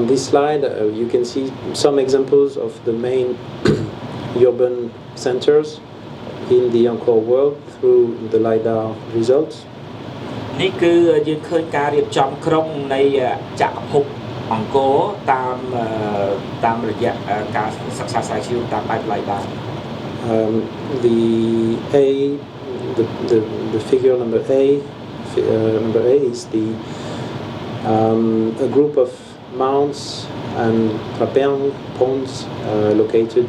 On this slide, you can see some examples of the main urban centers in the Angkor world through the LiDAR results. នេះគឺយើងឃើញការរៀបចំក្រុងនៃចក្រភពអង្គរតាមរយៈការសិក្សាស្រាវជ្រាវតាមបែប LiDAR. The figure number A is a group of mounds and trapern ponds located,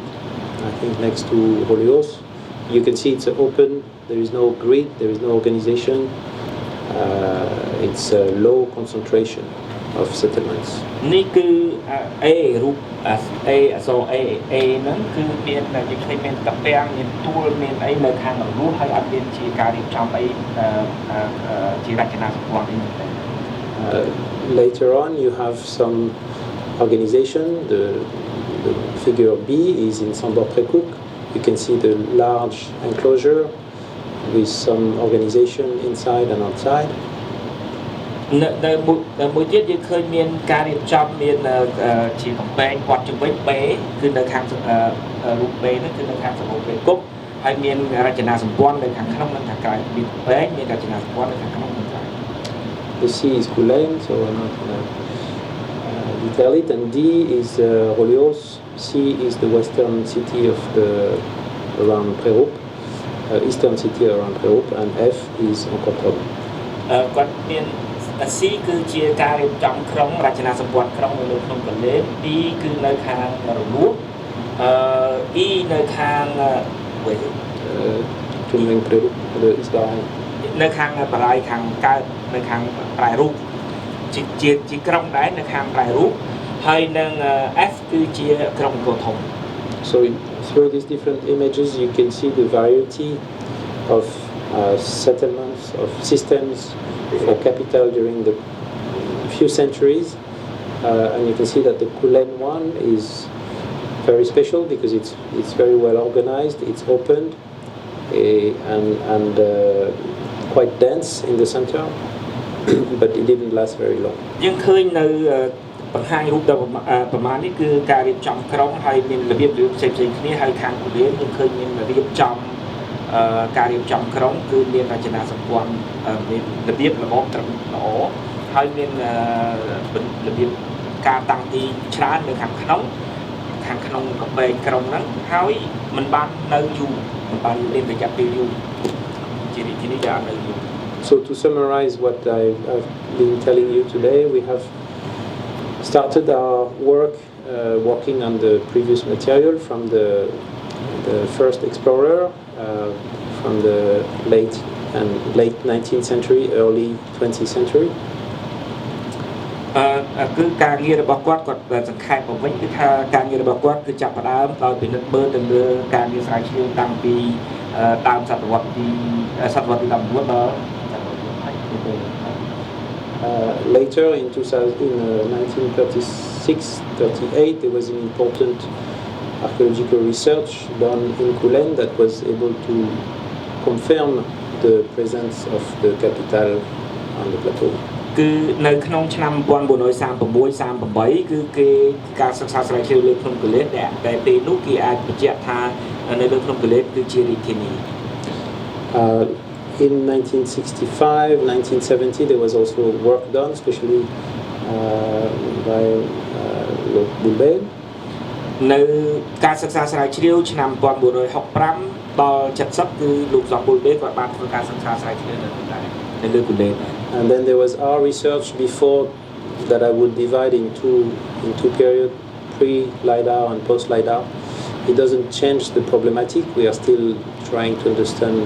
I think, next to Holios. You can see it's open. There is no grid. There is no organization. It's a low concentration of settlements. នេះគឺ A រូប A អក្សរ A ហ្នឹងគឺមាននិយាយមានតាពាំងមានទួលមានអីនៅខាងរលួសហើយអត់មានជាការរៀបចំអីជារចនាសម្ព័ន្ធអីទេ Later on, you have some organization. The figure B is in Sambor-Prekouk. You can see the large enclosure with some organization inside and outside. នៅមួយទៀតយើងឃើញមានការរៀបចំមានជាកំពែងព័ទ្ធជំវិញ B គឺនៅខាងរូប B ហ្នឹងគឺនៅខាងSambor Prekouk ហើយមានរចនាសម្ព័ន្ធនៅខាងក្នុងនិងខាងក្រៅមានកំពែងមានរចនាសម្ព័ន្ធនៅខាងក្នុងនិងក្រៅ The C is Kulen, so I'm not going to detail it. And D is Holios. C is the western city of around Prerup, eastern city around Prerup, and F is Angkor Thom. គាត់មាន C គឺជាការរៀបចំក្រុងរចនាសម្ព័ន្ធក្រុងនៅលើភ្នំកន្លែង D គឺនៅខាងរលួស E នៅខាងជំនាញ Prerup លើ Israel នៅខាងបរាយខាងកើតនៅខាងប្រែរូបជាក្រុងដែរនៅខាងប្រែរូបហើយនឹង F គឺជាក្រុងអង្គរធំ So through these different images you can see the variety of settlements of systems for capital during the few centuries and you can see that the Kulen one is very special because it's very well organized, it's opened and quite dense in the center, but it didn't last very long. យើងឃើញនៅបង្ហាញរូបទៅប្រមាណនេះគឺការរៀបចំក្រុងហើយមានរបៀបផ្សេងៗគ្នាហើយខាងគូលែនយើងឃើញមានរៀបចំការរៀបចំក្រុងគឺមានរចនាសម្ព័ន្ធមានរបៀបរបបត្រឹមល្អហើយមានរបៀបការតាំងទីច្រើននៅខាងក្នុងកំពែងក្រុងហ្នឹងហើយមិនបាននៅយូរមិនបានមានរយៈពេលយូរជារីកនេះយ៉ាងនៅយូរ So to summarize what I've been telling you today, we have started our work working on the previous material from the first explorer from the late 19th century, early 20th century. គឺការងាររបស់គាត់សង្ខេបមកវិញគឺថាការងាររបស់គាត់គឺចាប់ផ្ដើមដោយពិនិត្យមើលទៅលើការងារស្រាវជ្រាវតាំងពីដើមសតវត្សទី19ដល់ Later in 1936-38 there was an important archaeological research done in Kulen that was able to confirm the presence of the capital on the plateau. គឺនៅក្នុងឆ្នាំ1936-38គឺគេការសិក្សាស្រាវជ្រាវលើភ្នំកលែនដែលពេលនោះគេអាចបញ្ជាក់ថានៅលើភ្នំកលែនគឺជារាជធានី In 1965, 1970, there was also work done, especially by Bulbel. នៅការសិក្សាស្រាវជ្រាវឆ្នាំ1965ដល់70គឺលោកសំប៊ុលបេគាត់បានធ្វើការសិក្សាស្រាវជ្រាវនៅលើគូលែន And then there was our research before that I would divide in two periods, pre-LiDAR and post-LiDAR. It doesn't change the problematic. We are still trying to understand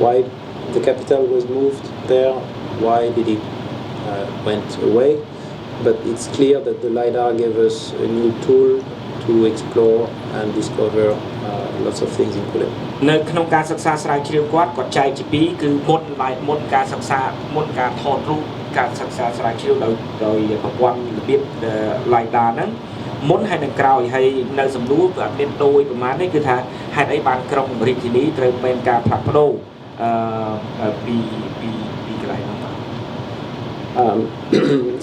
why the capital was moved there, why did it went away. But it's clear that the LiDAR gave us a new tool to explore and discover lots of things in Kulen. នៅក្នុងការសិក្សាស្រាវជ្រាវគាត់ចែកជាពីរគឺមុនការសិក្សាមុនការថតរូបការសិក្សាស្រាវជ្រាវដោយប្រព័ន្ធរបៀប LiDAR ហ្នឹងមុនហើយនឹងក្រោយហើយនៅសំណួរគឺអត់មានដូចប្រហែលនេះគឺថាហេតុអីបានក្រុងរាជធានីត្រូវមានការផ្លាស់ប្ដូរពីកន្លែងហ្នឹង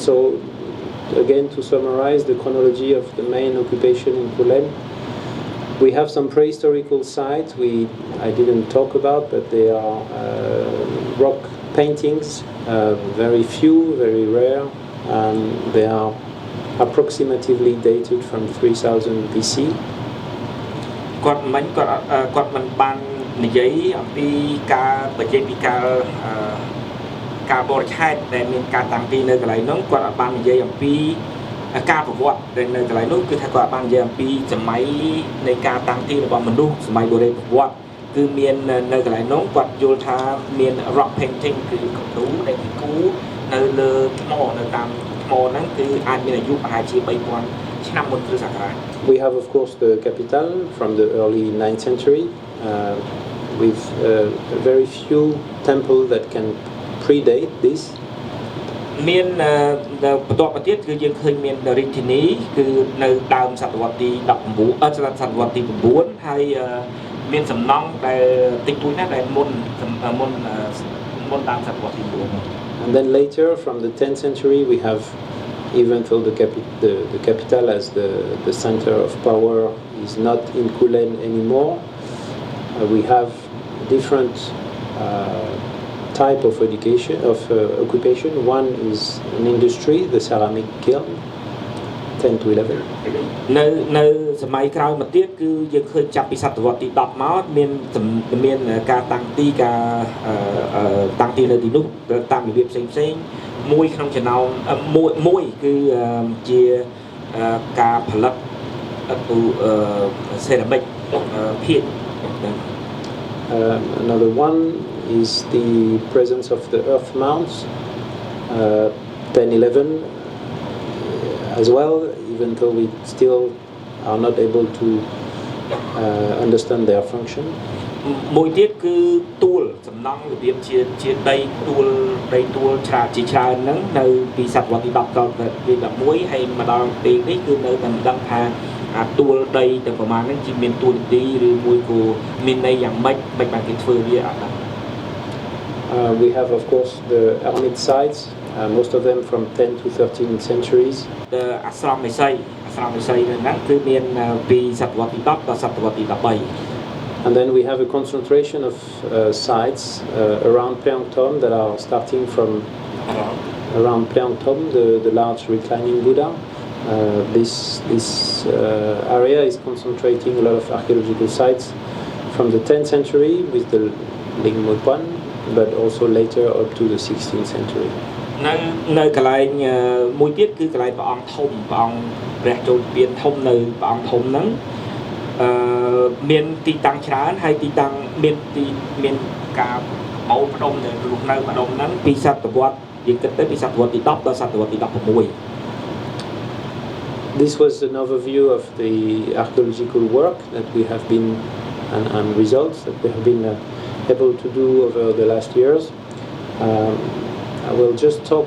So again, to summarize the chronology of the main occupation in Kulen, we have some prehistorical sites I didn't talk about, but they are rock paintings, very few, very rare, and they are approximately dated from 3000 BC. គាត់មិនបាននិយាយអំពីការបញ្ចេញពីការបរិច្ឆេទដែលមានការតាំងទីនៅកន្លែងនោះគាត់បាននិយាយអំពីការប្រវត្តិដែលនៅកន្លែងនោះគឺថាគាត់បាននិយាយអំពីសម័យនៃការតាំងទីរបស់មនុស្សសម័យបុរាណប្រវត្តិគឺមាននៅកន្លែងនោះគាត់យល់ថាមាន rock painting គឺគំនូរដែលគេគូរនៅលើថ្មនៅតាមថ្មហ្នឹងគឺអាចមានអាយុប្រហែលជា 3000 ឆ្នាំមុនគ្រិស្តសករាជ We have of course the capital from the early 9th century with very few temples that can predate this. មានបន្ទាប់មកទៀតគឺយើងឃើញមានរាជធានីគឺនៅដើមសតវត្សទី19សតវត្សទី9ហើយមានសំណង់ដែលតិចតួចណាស់ដែលមុនដើមសតវត្សទី9 And then later from the 10th century we have, even though the capital as the center of power is not in Kulen anymore, we have different type of occupation. One is an industry, the ceramic kiln, 10 to 11. នៅសម័យក្រោយមកទៀតគឺយើងឃើញចាប់ពីសតវត្សទី10មកមានការតាំងទីនៅទីនោះតាមរបៀបផ្សេងមួយក្នុងចំណោមមួយគឺជាការផលិតសេរ៉ាមិកភាគ Another one is the presence of the earth mounts, 10-11 as well, even though we still are not able to understand their function. មួយទៀតគឺទួលសំណង់របៀបជាដីទួលជាច្រើនហ្នឹងនៅពីសតវត្សទី10ដល់ទី11ហើយមកដល់ពេលនេះគឺនៅតែមិនដឹងថាទួលដីទាំងប្រមាណហ្នឹងជាមានទួលទីឬមួយក៏មានន័យយ៉ាងម៉េចបានគេធ្វើវាអត់ដឹង We have of course the ermite sites, most of them from 10 to 13 centuries. អាស្រមមេស័យហ្នឹងគឺមានពីសតវត្សទី10ដល់សតវត្សទី13 And then we have a concentration of sites around Pyeongtaum that are starting from around Pyeongtaum, the large reclining Buddha. This area is concentrating a lot of archaeological sites from the 10th century with the Lingmupan, but also later up to the 16th century. នៅកន្លែងមួយទៀតគឺកន្លែងព្រះអង្គធំព្រះចូលពៀនធំនៅព្រះអង្គធំហ្នឹងមានទីតាំងច្រើនហើយទីតាំងមានការបោផ្ដុំដែលរស់នៅម្ដុំហ្នឹងពីសតវត្សយើងគិតទៅពីសតវត្សទី10ដល់សតវត្សទី16 This was an overview of the archaeological work that we have been and results that we have been able to do over the last years. I will just talk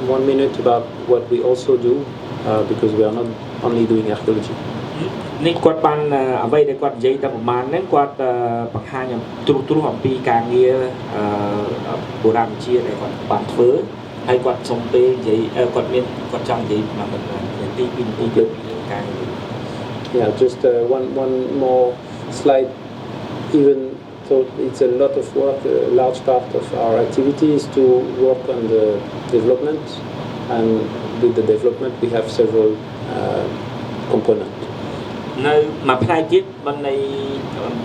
1 minute about what we also do because we are not only doing archaeology. នេះគាត់បានអ្វីដែលគាត់និយាយតែប្រហែលហ្នឹងគាត់បង្ហាញទ្រុសអំពីការងារបុរាណវិទ្យាដែលគាត់បានធ្វើហើយគាត់សុំពេលនិយាយគាត់ចង់និយាយប្រហែលនាទី2នាទីលើការងារ Yeah, just one more slide. Even though it's a lot of work, a large part of our activity is to work on the development, and with the development we have several components. នៅមួយផ្នែកទៀតបាននៃ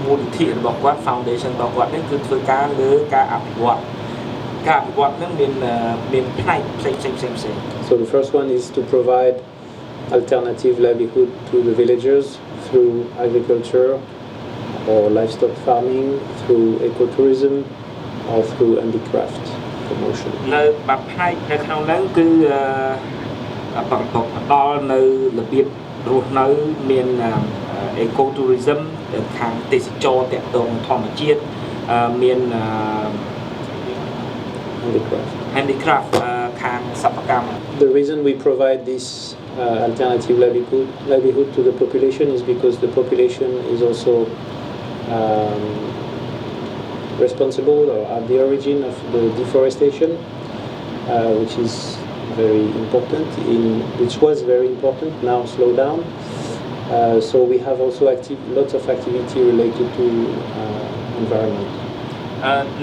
មូលនិធិរបស់គាត់ foundation របស់គាត់នេះគឺធ្វើការលើការអភិវឌ្ឍហ្នឹងមានផ្នែកផ្សេង So the first one is to provide alternative livelihood to the villagers through agriculture or livestock farming, through ecotourism or through handicraft promotion. នៅមួយផ្នែកនៅក្នុងហ្នឹងគឺផ្ដល់នៅរបៀបរស់នៅមាន ecotourism ខាងទេសចរណ៍តាក់ទងធម្មជាតិមាន handicraft ខាងសិប្បកម្ម The reason we provide this alternative livelihood to the population is because the population is also responsible or at the origin of the deforestation, which is very important, which was very important, now slow down. So we have also lots of activity related to environment.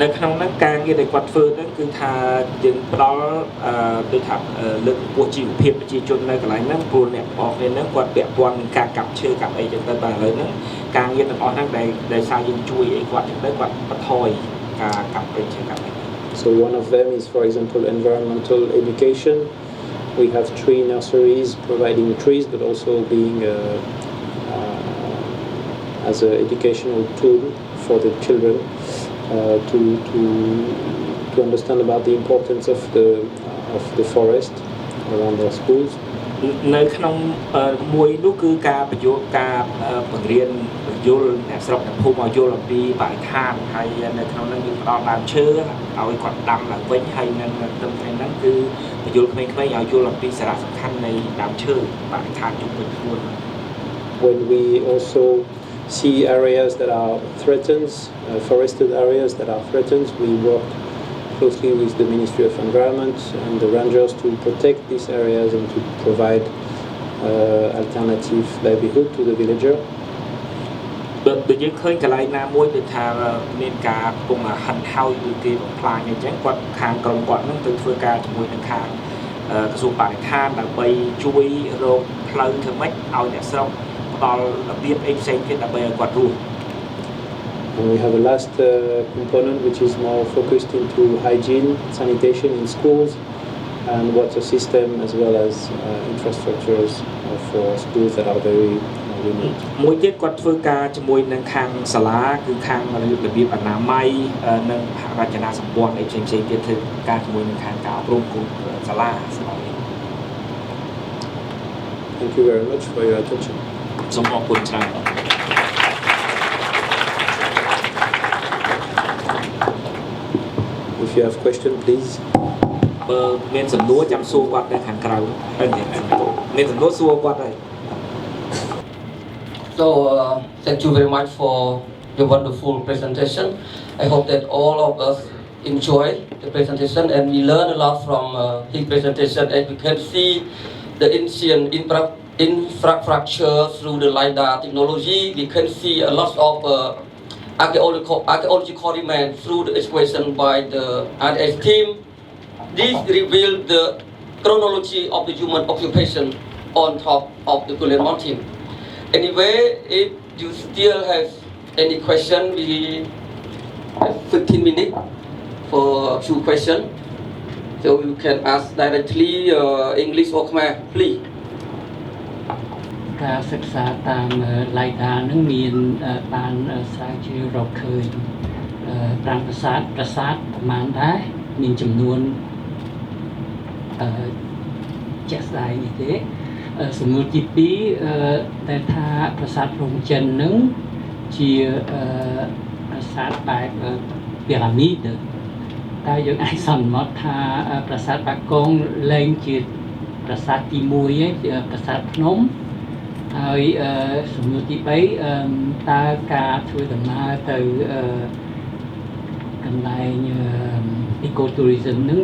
នៅក្នុងហ្នឹងការងារដែលគាត់ធ្វើហ្នឹងគឺថាយើងផ្ដល់ដូចថាលើកកម្ពស់ជីវភាពប្រជាជននៅកន្លែងហ្នឹងព្រោះអ្នកបងប្អូនហ្នឹងគាត់ពាក់ព័ន្ធនឹងការកាប់ឈើកាប់អីចឹងទៅបាទឥឡូវហ្នឹងការងារទាំងអស់ហ្នឹងដែលសារយើងជួយអីគាត់ចឹងទៅគាត់បន្ថយការកាប់ព្រៃឈើកាប់អី So one of them is, for example, environmental education. We have tree nurseries providing trees, but also being as an educational tool for the children to understand about the importance of the forest around their schools. នៅក្នុងមួយនោះគឺការបញ្យល់ការបង្រៀនបញ្យល់អ្នកស្រុកអ្នកភូមិឲ្យយល់អំពីបរិស្ថានហើយនៅក្នុងហ្នឹងយើងផ្ដល់ដើមឈើឲ្យគាត់ដាំឡើងវិញហើយនៅត្រឹមថ្ងៃហ្នឹងគឺបញ្យល់ក្មេងៗឲ្យយល់អំពីសារៈសំខាន់នៃដើមឈើបរិស្ថានជុំវិញខ្លួន When we also see areas that are threatened, forested areas that are threatened, we work closely with the Ministry of Environment and the rangers to protect these areas and to provide alternative livelihood to the villager. បើយើងឃើញកន្លែងណាមួយដែលថាមានការកំពុងហិនហោយឬគេបំផ្លាញអញ្ចឹងគាត់ខាងក្រុមគាត់នឹងទៅធ្វើការជាមួយនឹងខាងក្រសួងបរិស្ថានដើម្បីជួយរកផ្លូវធ្វើម៉េចឲ្យអ្នកស្រុកផ្ដល់របៀបអីផ្សេងទៀតដើម្បីឲ្យគាត់រស់ And we have a last component which is more focused into hygiene, sanitation in schools, and water system as well as infrastructures for schools that are very remote. មួយទៀតគាត់ធ្វើការជាមួយនឹងខាងសាលាគឺខាងរបៀបអនាម័យនិងរចនាសម្ព័ន្ធអីផ្សេងៗទៀតធ្វើការជាមួយនឹងខាងការអប់រំគូសាលាស្អី Thank you very much for your attention. សូមអរគុណច្រើន If you have question, please. បើមានសំណួរចាំសួរគាត់នៅខាងក្រៅមានសំណួរសួរគាត់ហើយ So thank you very much for your wonderful presentation. I hope that all of us enjoy the presentation and we learn a lot from his presentation. And we can see the ancient infrastructure through the LiDAR technology. We can see a lot of archaeological remains through the excavation by the RS team. This reveals the chronology of the human occupation on top of the Gulen Mountain. Anyway, if you still have any question, we have 15 minutes for a few questions. So you can ask directly English or Khmer, please. ការសិក្សាតាម LiDAR នឹងមានបានស្រាវជ្រាវរកឃើញ5ប្រាសាទប្រមាណដែរមានចំនួនជាក់ស្ដែងនេះទេសំណួរទី2តែថាប្រាសាទរោងចិននឹងជាប្រាសាទបែបពីរ៉ាមីដតែយើងអាចសន្មតថាប្រាសាទបាគងលែងជាប្រាសាទទី1ឯងប្រាសាទភ្នំហើយសំណួរទី3តើការធ្វើដំណើរទៅកន្លែង Ecotourism នឹង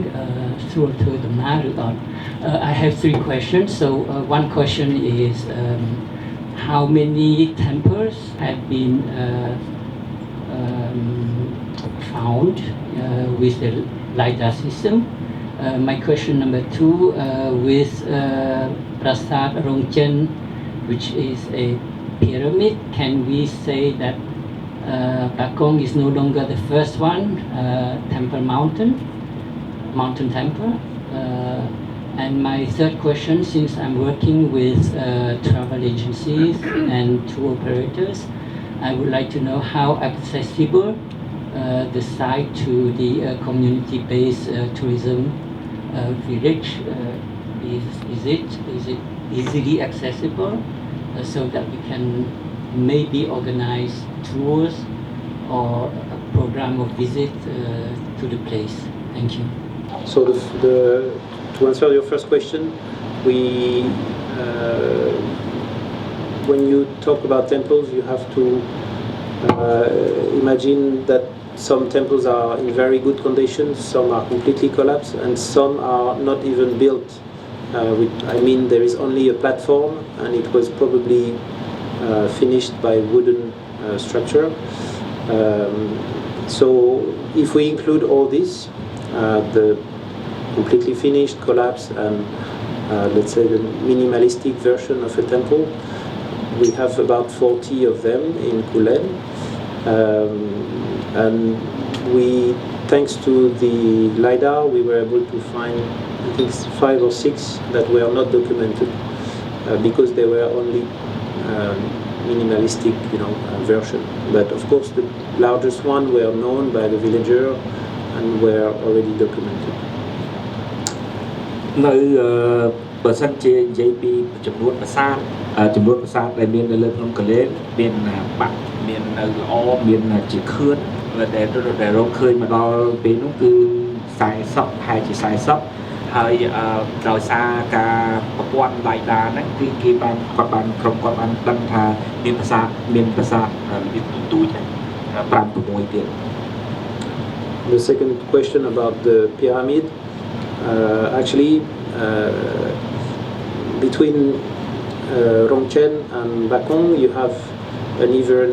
ស្រួលធ្វើដំណើរឬអត់ I have 3 questions. So one question is how many temples have been found with the LiDAR system? My question number 2 with Prasad Rongchen, which is a pyramid, can we say that Bakong is no longer the first one, Temple Mountain Temple? And my third question, since I'm working with travel agencies and tour operators, I would like to know how accessible the site to the community-based tourism village is it easily accessible so that we can maybe organize tours or a program of visit to the place. Thank you. So to answer your first question, when you talk about temples, you have to imagine that some temples are in very good condition, some are completely collapsed, and some are not even built. I mean, there is only a platform, and it was probably finished by wooden structure. So if we include all this, the completely finished, collapsed, and let's say the minimalistic version of a temple, we have about 40 of them in Kulen. And thanks to the LiDAR, we were able to find, I think, 5 or 6 that were not documented because they were only minimalistic, version. But of course, the largest one were known by the villager and were already documented. បើសិនជានិយាយពីចំនួនប្រាសាទដែលមាននៅលើភ្នំកលែនមានបាក់មាននៅល្អមានជាខឿនដែលរកឃើញមកដល់ពេលនោះគឺ40ប្រហែលជា40ហើយដោយសារការប្រព័ន្ធ LiDAR ហ្នឹងគឺគាត់បានដឹងថាមានប្រាសាទរបៀបទូច5-6 ទៀត The second question about the pyramid, actually between Rongchen and Bakong, you have an even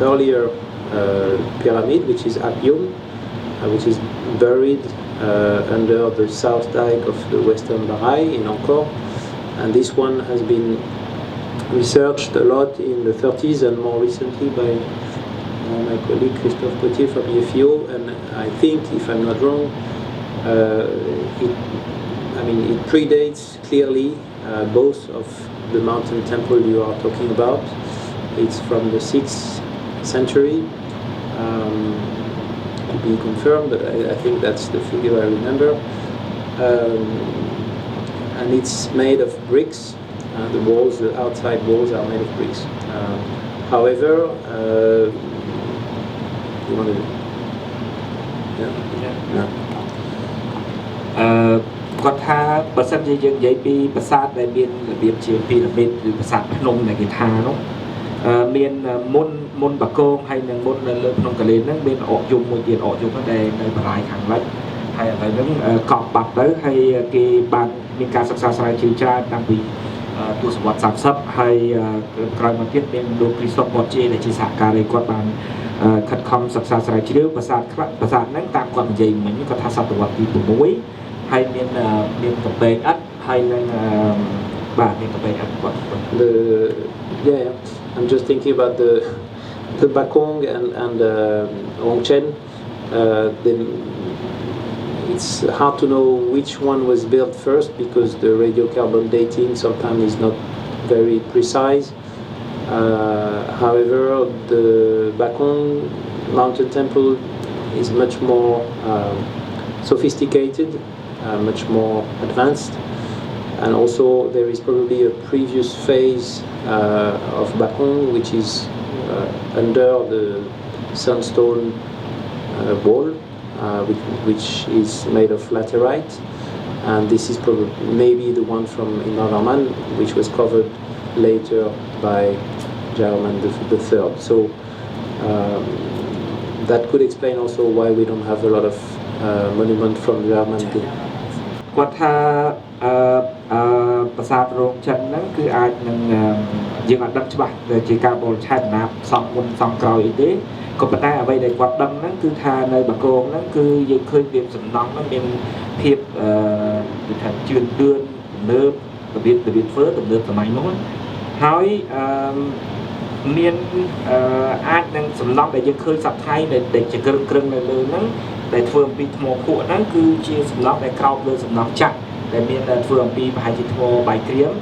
earlier pyramid, which is Apyum, which is buried under the south dike of the Western Barai in Angkor. And this one has been researched a lot in the 30s and more recently by my colleague Christophe Potier from EFIO. And I think, if I'm not wrong, it predates clearly both of the mountain temple you are talking about. It's from the 6th century, to be confirmed, but I think that's the figure I remember. And it's made of bricks. The outside walls are made of bricks. However, you want to? Yeah. គាត់ថាបើសិនជាយើងនិយាយពីប្រាសាទដែលមានរបៀបជាពីរ៉ាមីតឬប្រាសាទភ្នំដែលគេថានោះមានមុនបកងហើយនឹងមុននៅលើភ្នំកលែនហ្នឹងមានអកយំមួយទៀតអកយំហ្នឹងដែលនៅបរាយខាងលិចហើយឥឡូវហ្នឹងកប់បាត់ទៅហើយគេបានមានការសិក្សាស្រាវជ្រាវច្រើនតាំងពីទសវត្សរ៍30ហើយក្រោយមកទៀតមានលោក Christophe Potier ដែលជាសហការីគាត់បានខិតខំសិក្សាស្រាវជ្រាវប្រាសាទហ្នឹងតាមគាត់និយាយមិញគាត់ថាសតវត្សទី6ហើយមានកំពែងឥដ្ឋហើយនឹងបាទមានកំពែងឥដ្ឋគាត់ I'm just thinking about the Bakong and Rongchen. Then it's hard to know which one was built first because the radiocarbon dating sometimes is not very precise. However, the Bakong mountain temple is much more sophisticated, much more advanced, and also there is probably a previous phase of Bakong which is under the sandstone wall, which is made of laterite, and this is probably maybe the one from Imam Rahman, which was covered later by Jahman III. So that could explain also why we don't have a lot of monuments from Jahman II. គាត់ថាប្រាសាទរោងចិនហ្នឹងគឺអាចនឹងយើងអត់ដឹងច្បាស់ជាការបរិច្ឆេទណាសំមុនសំក្រោយអីទេក៏ប៉ុន្តែអ្វីដែលគាត់ដឹងហ្នឹងគឺថានៅបកងហ្នឹងគឺយើងឃើញវាសំណង់ហ្នឹងមានភាពគឺថាជឿនលឿនទំនើបរបៀបធ្វើទំនើបសម័យនោះហើយមានអាចនឹងសំណង់ដែលយើងឃើញសប្តាហ៍ដែលជាក្រឹងនៅលើហ្នឹងដែលធ្វើអំពីថ្មភក់ហ្នឹងគឺជាសំណង់ដែលក្រោបលើសំណង់ចាក់ដែលមានធ្វើអំពីប្រហែលជាថ្មបាយក្រៀម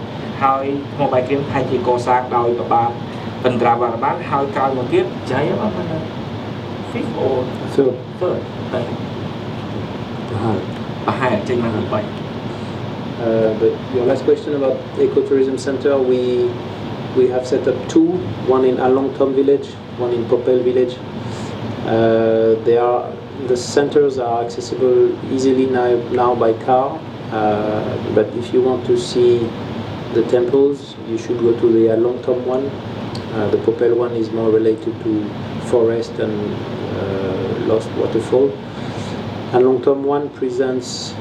ហើយថ្មបាយក្រៀមប្រហែលជាកសាងដោយប្របាទឥន្ទ្រាវរ្ម័នហើយក្រោយមកទៀតចៃអត់មិន fifth or third ប្រហែលចេញមកទី3 But your last question about Ecotourism Center, we have set up 2, one in Along Tom village, one in Popel village. The centers are accessible easily now by car, but if you want to see the temples, you should go to the Along Tom one. The Popel one is more related to forest and lost waterfall. And long-term one presents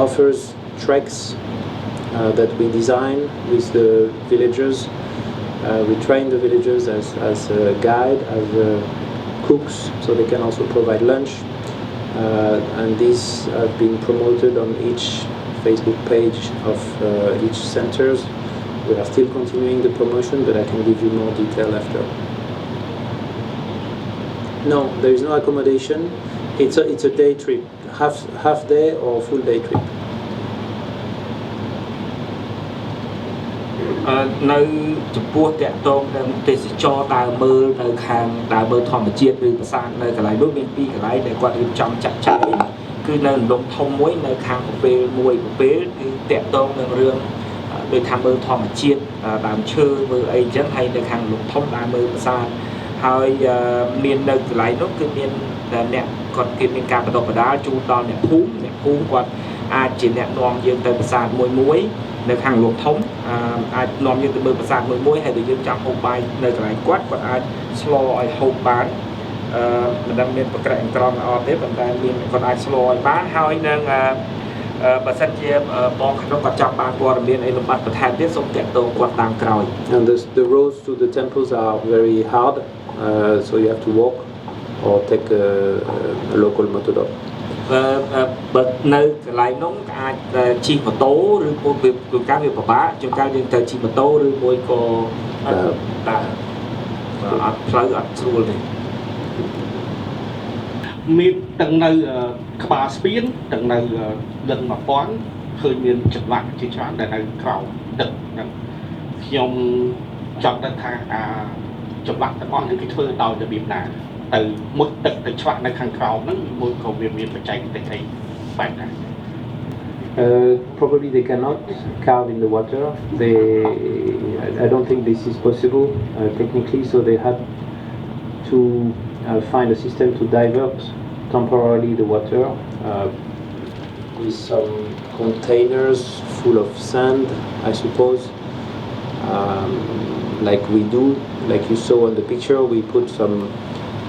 offers treks that we design with the villagers. We train the villagers as a guide, as cooks, so they can also provide lunch. And these have been promoted on each Facebook page of each centers. We are still continuing the promotion, but I can give you more detail after. No, there is no accommodation. It's a day trip, half day or full day trip. នៅចំពោះតកតងនឹងទេសចរដើរមើលនៅខាងដើរមើលធម្មជាតិឬប្រាសាទនៅកន្លែងនោះមានពីរកន្លែងដែលគាត់រៀបចំចាក់ចែងគឺនៅលំធំមួយនៅខាងប្រពេលមួយប្រពេលគឺតកតងនឹងរឿងដោយថាមើលធម្មជាតិដើមឈើមើលអីចឹងហើយនៅខាងលំធំដើរមើលប្រាសាទហើយមាននៅកន្លែងនោះគឺមានអ្នកគាត់គេមានការបណ្ដុះបណ្ដាលជូនដល់អ្នកភូមិគាត់អាចជាអ្នកនាំយើងទៅប្រាសាទមួយនៅខាងលោកធំអាចនាំយើងទៅមើលប្រាសាទមួយហើយបើយើងចង់ហូបបាយនៅកន្លែងគាត់អាចស្លឲ្យហូបបានមិនដឹងមានប្រក្រែកក្រំអត់ទេប៉ុន្តែមានគាត់អាចស្លឲ្យបានហើយនឹងបើសិនជាបងក្នុងគាត់ចង់បានព័ត៌មានអីលំបាត់បន្ថែមទៀតសូមតាក់ទងគាត់តាមក្រោយ And the roads to the temples are very hard, so you have to walk or take a local motor dog. បើនៅកន្លែងនោះអាចជិះម៉ូតូឬពួកវាការវាពិបាកជួនកាលយើងទៅជិះម៉ូតូឬមួយក៏ដើរអត់ផ្លូវអត់ស្រួលទេមានទាំងនៅក្បាលស្ពានទាំងនៅលឹង1000ឃើញមានចម្លាក់ជាច្រើនដែលនៅក្រោមទឹកហ្នឹងខ្ញុំចង់ដឹងថាចម្លាក់ទាំងអស់នេះគេធ្វើដោយរបៀបណាទៅមុខទឹកទៅឆ្វាក់នៅខាងក្រោមហ្នឹងមួយក៏វាមានបច្ចេកទេសអីបែបណា Probably they cannot carve in the water. I don't think this is possible technically, so they had to find a system to divert temporarily the water with some containers full of sand, I suppose, like we do, like you saw on the picture. We put some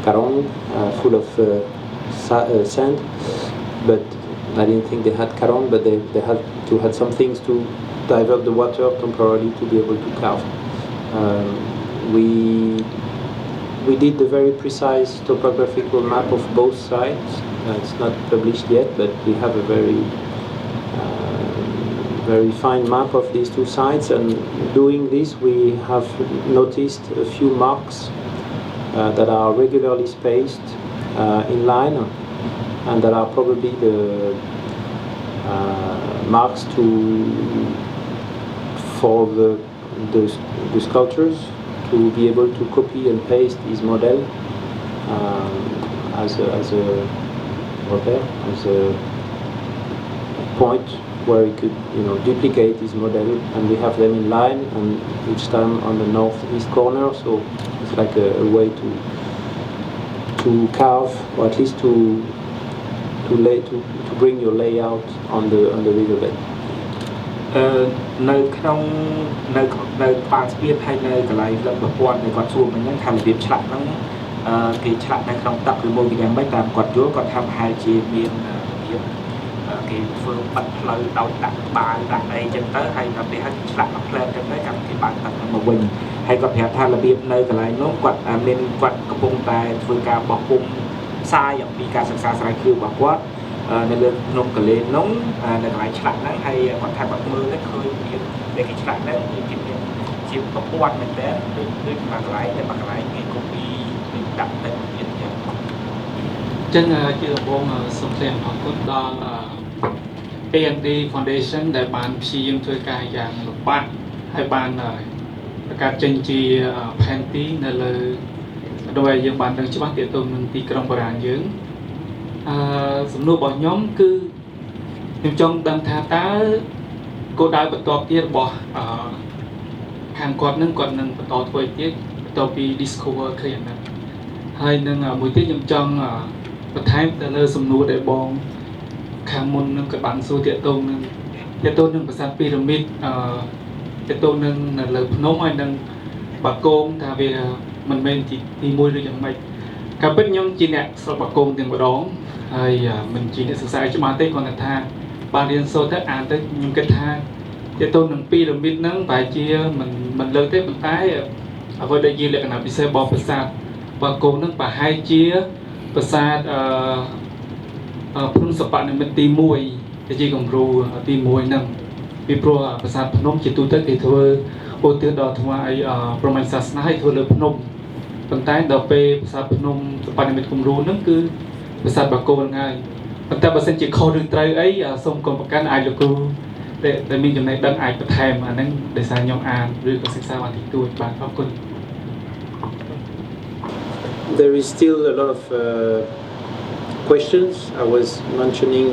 karong full of sand, but I didn't think they had karong, but they had to have some things to divert the water temporarily to be able to carve. We did the very precise topographical map of both sides. It's not published yet, but we have a very fine map of these two sides. And doing this, we have noticed a few marks that are regularly spaced in line, and that are probably the marks for the sculptures to be able to copy and paste his model as a point where he could duplicate his model, and we have them in line and each time on the northeast corner, so it's like a way to carve, or at least to bring your layout on the riverbed. នៅក្នុងក្បាលស្ពានហើយនៅកន្លែងលឹកប្រព័ន្ធដែលគាត់សួរមិញហ្នឹងថារបៀបឆ្លាក់ហ្នឹងគេឆ្លាក់នៅក្នុងទឹកឬមួយយ៉ាងម៉េចតាមគាត់យល់គាត់ថាប្រហែលជាមានរបៀបគេធ្វើបាត់ផ្លូវដោយដាក់ក្បាលដាក់អីចឹងទៅហើយដល់ពេលហើយឆ្លាក់មកផ្លែចឹងទៅកម្មវិធីបានទឹកមកវិញហើយគាត់ប្រាប់ថារបៀបនៅកន្លែងនោះគាត់កំពុងតែធ្វើការបោះពុម្ពផ្សាយអំពីការសិក្សាស្រាវជ្រាវរបស់គាត់នៅលើក្នុងកលេនោះនៅកន្លែងឆ្លាក់ហ្នឹងហើយគាត់ថាគាត់មើលទៅឃើញមានដែលគេឆ្លាក់ហ្នឹងជាប្រព័ន្ធមែនតើដូចមួយកន្លែងតែមួយកន្លែងគេកូពីដាក់ទៅទៀតចឹងជាដំបូងសូមអរគុណដល់ AMD Foundation ដែលបានព្យាយាមធ្វើការយ៉ាងលំបាកហើយបានប្រកាសចេញជាផែនទីនៅលើដោយយើងបានដឹងច្បាស់ទាក់ទងនឹងទីក្រុងបុរាណយើងសំណួររបស់ខ្ញុំគឺខ្ញុំចង់ដឹងថាតើគោលដៅបន្តទៀតរបស់ខាងគាត់នឹងបន្តធ្វើទៀតបន្តពី discover ឃើញហ្នឹងហើយនឹងមួយទៀតខ្ញុំចង់បន្ថែមទៅលើសំណួរដែលបងខាងមុននឹងក៏បានសួរទាក់ទងនឹងប្រាសាទពីរ៉ាមីតទាក់ទងនឹងនៅលើភ្នំហើយនឹងបាគងថាវា mình bên thì môi rồi chẳng mấy cả bên nhóm chỉ nè sau bạc công tiền của đó hay mình chỉ nè sử dụng cho mà tết còn là tha ba liên số thế án tới những cái tha để tôi nâng pi được biết nâng vài chia mình lớn tết mình tái ở với đây gì lại là bị xe bò bờ sạt bạc công nâng bà hai chia bờ sạt phun sập bạn mình tìm mùi để chỉ còn ru tìm mùi nâng vì pro bờ sạt phun nông chỉ tu tới thì thôi ô tiêu đỏ thua aiประมาณ ศาสนาให้thôiเลยพนมบางท้ายดอกเปภาษาพนมสปานิมิตคุมรู้นั่นคือภาษาบาโกง่ายบางแต่ภาษาจีนเขาดึงไตรไอ้ส่งกรมประกันอายลูกแต่มีจำนวนดังอายประเทศอันนั้นได้สร้างยองอ่านหรือการศึกษาวันที่ตัวบางขอบคุณ There is still a lot of questions. I was mentioning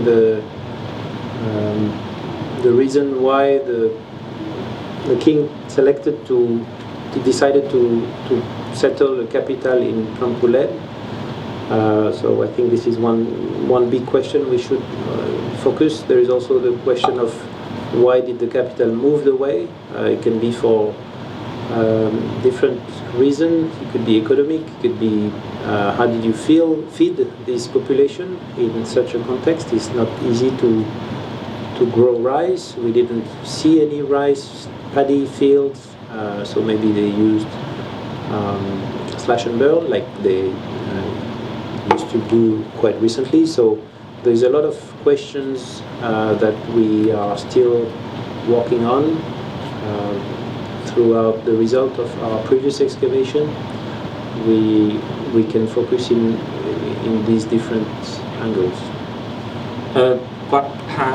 the reason why the king selected to decided to settle the capital in Prampulet. So I think this is one big question we should focus. There is also the question of why did the capital move away. It can be for different reasons. It could be economic. It could be how did you feed this population in such a context. It's not easy to grow rice. We didn't see any rice paddy fields, so maybe they used slash and burn like they used to do quite recently. So there's a lot of questions that we are still working on throughout the result of our previous excavation. We can focus in these different angles. គាត់ថា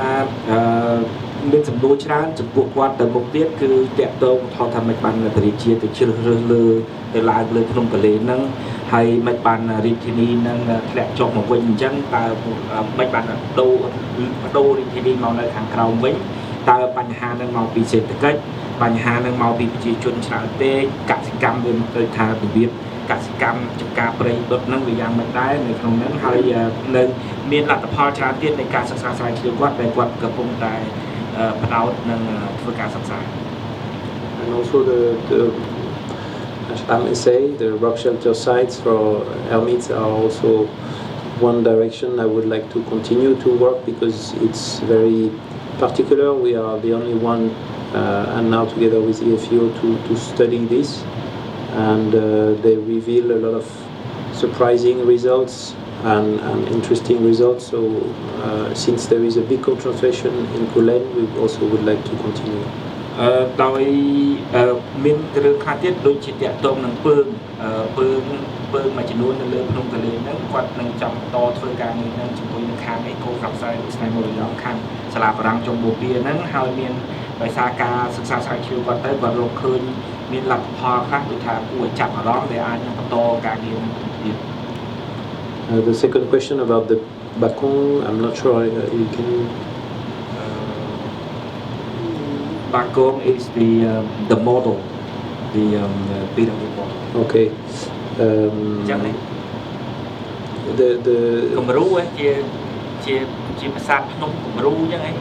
មានសំណួរច្រើនចំពោះគាត់ទៅមុខទៀតគឺតាក់ទងថតថាមិនបានបរិជាទៅជ្រើសរើសលើទៅឡើងលើភ្នំកលេហ្នឹងហើយមិនបានរាជធានីហ្នឹងធ្លាក់ចុះមកវិញអញ្ចឹងតើមិនបានដូររាជធានីមកនៅខាងក្រោមវិញតើបញ្ហាហ្នឹងមកពីសេដ្ឋកិច្ចបញ្ហាហ្នឹងមកពីប្រជាជនច្រើនពេកកសិកម្មវាទៅថារបៀបកសិកម្មចំការប្រៃដុតហ្នឹងវាយ៉ាងមិនដែរនៅក្នុងហ្នឹងហើយនៅមានលទ្ធផលច្រើនទៀតនៃការសិក្សាស្រាវជ្រាវគាត់ដែលគាត់កំពុងតែផ្ដោតនឹងធ្វើការសិក្សា And also the essay, the rock shelter sites for hermits are also one direction I would like to continue to work because it's very particular. We are the only one and now together with EFEO to study this, and they reveal a lot of surprising results and interesting results. So since there is a big concentration in Kulen, we also would like to continue. ដោយមានរឿងខ្លះទៀតដូចជាតាក់ទងនឹងពើងមួយចំនួននៅលើភ្នំកលេហ្នឹងគាត់នឹងចាំបន្តធ្វើការងារហ្នឹងជាមួយនឹងខាង Ecotourism Center ខាងសាលាបារាំងចុងបូព៌ាហ្នឹងហើយមានដោយសារការសិក្សាស្រាវជ្រាវគាត់ទៅគាត់រកឃើញមានលទ្ធផលខ្លះដូចថាគួរឲ្យចាប់អារម្មណ៍ដែលអាចនឹងបន្តការងារហ្នឹងទៀត The second question about the Bakong, I'm not sure you can. Bakong is the model, the pyramid model. Okay. The គំរូជាប្រាសាទភ្នំគំរូអញ្ចឹងឯង